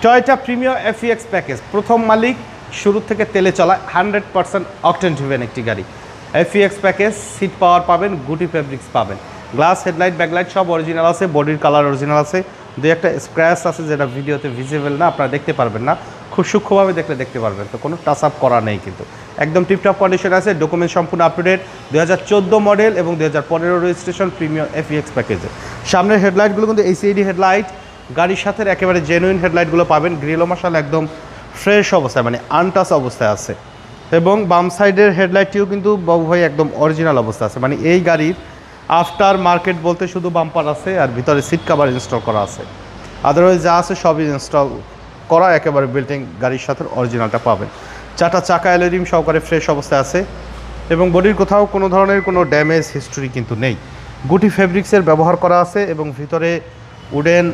Toyota premier এফইএক্স package, প্রথম মালিক, শুরু থেকে তেলে চলা 100% অকটেন ড্রিভেন একটি গাড়ি। এফইএক্স প্যাকেজ, সিট পাওয়ার পাবেন, গুটি ফেব্রিক্স পাবেন, গ্লাস হেডলাইট ব্যাকলাইট সব অরিজিনাল আছে, বডির কালার অরিজিনাল আছে, দুই একটা স্ক্র্যাচ আছে যেটা ভিডিওতে ভিজিবল না, আপনারা দেখতে পারবেন না, খুব সূক্ষ্মভাবে দেখলে দেখতে পারবেন, তো কোনো টাচ আপ করা নেই কিন্তু একদম টিপটপ কন্ডিশন আছে। ডকুমেন্ট সম্পূর্ণ আপ টু ডেট, 2014 মডেল এবং 2015 রেজিস্ট্রেশন প্রিমিয়াম এফইএক্স প্যাকেজে। সামনের হেডলাইটগুলো কিন্তু এইচএডি হেডলাইট, গাড়ির সাথে একেবারে জেনুইন হেডলাইটগুলো পাবেন, গ্রিলো মশাল একদম ফ্রেশ অবস্থায় মানে আনটাচ অবস্থায় আছে, এবং বাম সাইডের হেডলাইটটিও কিন্তু বাবু ভাই একদম অরিজিনাল অবস্থা আছে। মানে এই গাড়ির আফটার মার্কেট বলতে শুধু বাম্পার আছে আর ভিতরে সিট কাভার ইনস্টল করা আছে, আদারওয়াইজ যা আছে সবই ইনস্টল করা, একেবারে বিল্টিং গাড়ির সাথে অরিজিনালটা পাবেন। চারটা চাকা অ্যালুমিনিয়াম সহকারে ফ্রেশ অবস্থায় আছে, এবং বডির কোথাও কোনো ধরনের কোনো ড্যামেজ হিস্টোরি কিন্তু নেই। গুটি ফেব্রিক্সের ব্যবহার করা আছে, এবং ভিতরে উডেন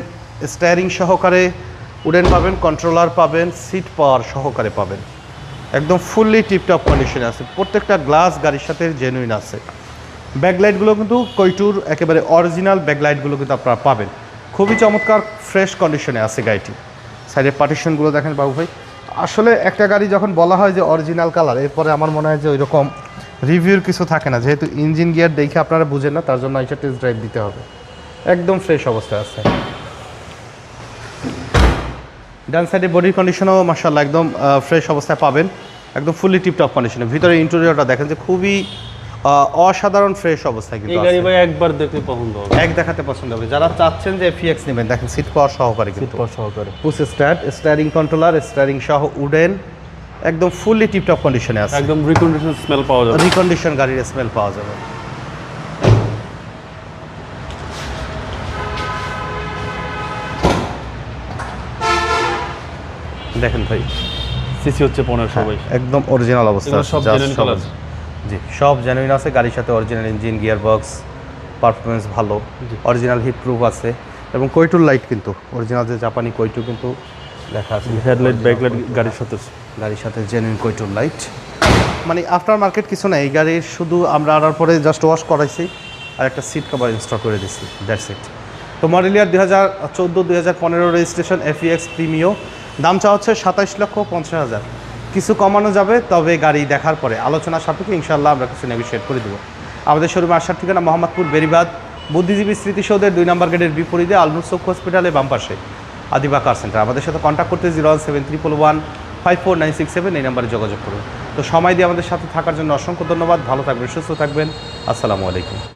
স্টিয়ারিং সহকারে উডেন পাবেন, কন্ট্রোলার পাবেন, সিট পাওয়ার সহকারে পাবেন, একদম ফুললি টিপটপ কন্ডিশনে আছে। প্রত্যেকটা গ্লাস গাড়ির সাথে জেনুইন আছে। ব্যাকলাইটগুলো কিন্তু কৈটুর একেবারে অরিজিনাল ব্যাকলাইটগুলো কিন্তু আপনারা পাবেন, খুবই চমৎকার ফ্রেশ কন্ডিশনে আছে গাড়িটি। সাইডের পার্টিশনগুলো দেখেন বাবু ভাই, আসলে একটা গাড়ি যখন বলা হয় যে অরিজিনাল কালার, এরপরে আমার মনে হয় যে ওই রকম রিভিউর কিছু থাকে না, যেহেতু ইঞ্জিন গিয়ার দেখে আপনারা বুঝেন না, তার জন্য এটা টেস্ট ড্রাইভ দিতে হবে। একদম ফ্রেশ অবস্থায় আছে। ডান সাইডে বডির কন্ডিশনও মাশাআল্লাহ একদম ফ্রেশ অবস্থায় পাবেন, একদম ফুললি টিপটপ কন্ডিশনে। ভিতরে ইন্টেরিয়রটা দেখেন যে খুবই অসাধারণ ফ্রেশ অবস্থায় কিন্তু এই গাড়ি ভাই একবার দেখতে পছন্দ হবে, এক দেখাতে পছন্দ হবে। যারা চাচ্ছেন যে এফইএক্স নেবেন, দেখেন সিট পাওয়ার সহকারে, সিট পাওয়ার সহকারে, push start, steering controller, steering সহ উডেন, একদম ফুললি টিপটপ কন্ডিশনে আছে। একদম রিকন্ডিশন স্মেল পাওয়া যাবে, রিকন্ডিশন গাড়ির স্মেল পাওয়া যাবে। দেখেন ভাই, সিসি হচ্ছে 1500 ভাই, একদম অরিজিনাল অবস্থা, সব জেনুইন কালার। জি, সব জেনুইন আছে, গাড়ির সাথে original engine, gear box, performance ভালো, অরিজিনাল হিট প্রুফ আছে, এবং কৈটুর লাইট কিন্তু অরিজিনাল, যে জাপানি কৈটু কিন্তু লেখা আছে, হেডলাইট ব্যাকলাইট গাড়ির সাথে জেনুইন কৈটুর লাইট। মানে আফটার মার্কেট কিছু না, এই গাড়ির শুধু আমরা আনার পরে জাস্ট ওয়াশ করাইছি আর একটা সিট কভার ইনস্টল করে দিছি, দ্যাটস ইট। তো মডেল ইয়ার 2014-2015 রেজিস্ট্রেশন এফইএক্স প্রিমিও, দাম চাওয়া হচ্ছে 27,50,000। কিছু কমানো যাবে, তবে গাড়ি দেখার পরে আলোচনা সাপেক্ষে ইনশাআল্লাহ আমরা কিছু নেগোশিয়েট করে দেবো। আমাদের শোরুমে আসার ঠিকানা মোহাম্মদপুর বেরিবাদ বুদ্ধিজীবী স্মৃতিসৌধের 2 নম্বর গেটের বিপরীতে আলনুর চক্ষু হসপিটালের বাম পাশে আদিবা কার সেন্টার। আমাদের সাথে কন্ট্যাক্ট করতে 01731154967 এই নাম্বারে যোগাযোগ করুন। তো সময় দিয়ে আমাদের সাথে থাকার জন্য অসংখ্য ধন্যবাদ। ভালো থাকবেন, সুস্থ থাকবেন। আসসালামু আলাইকুম।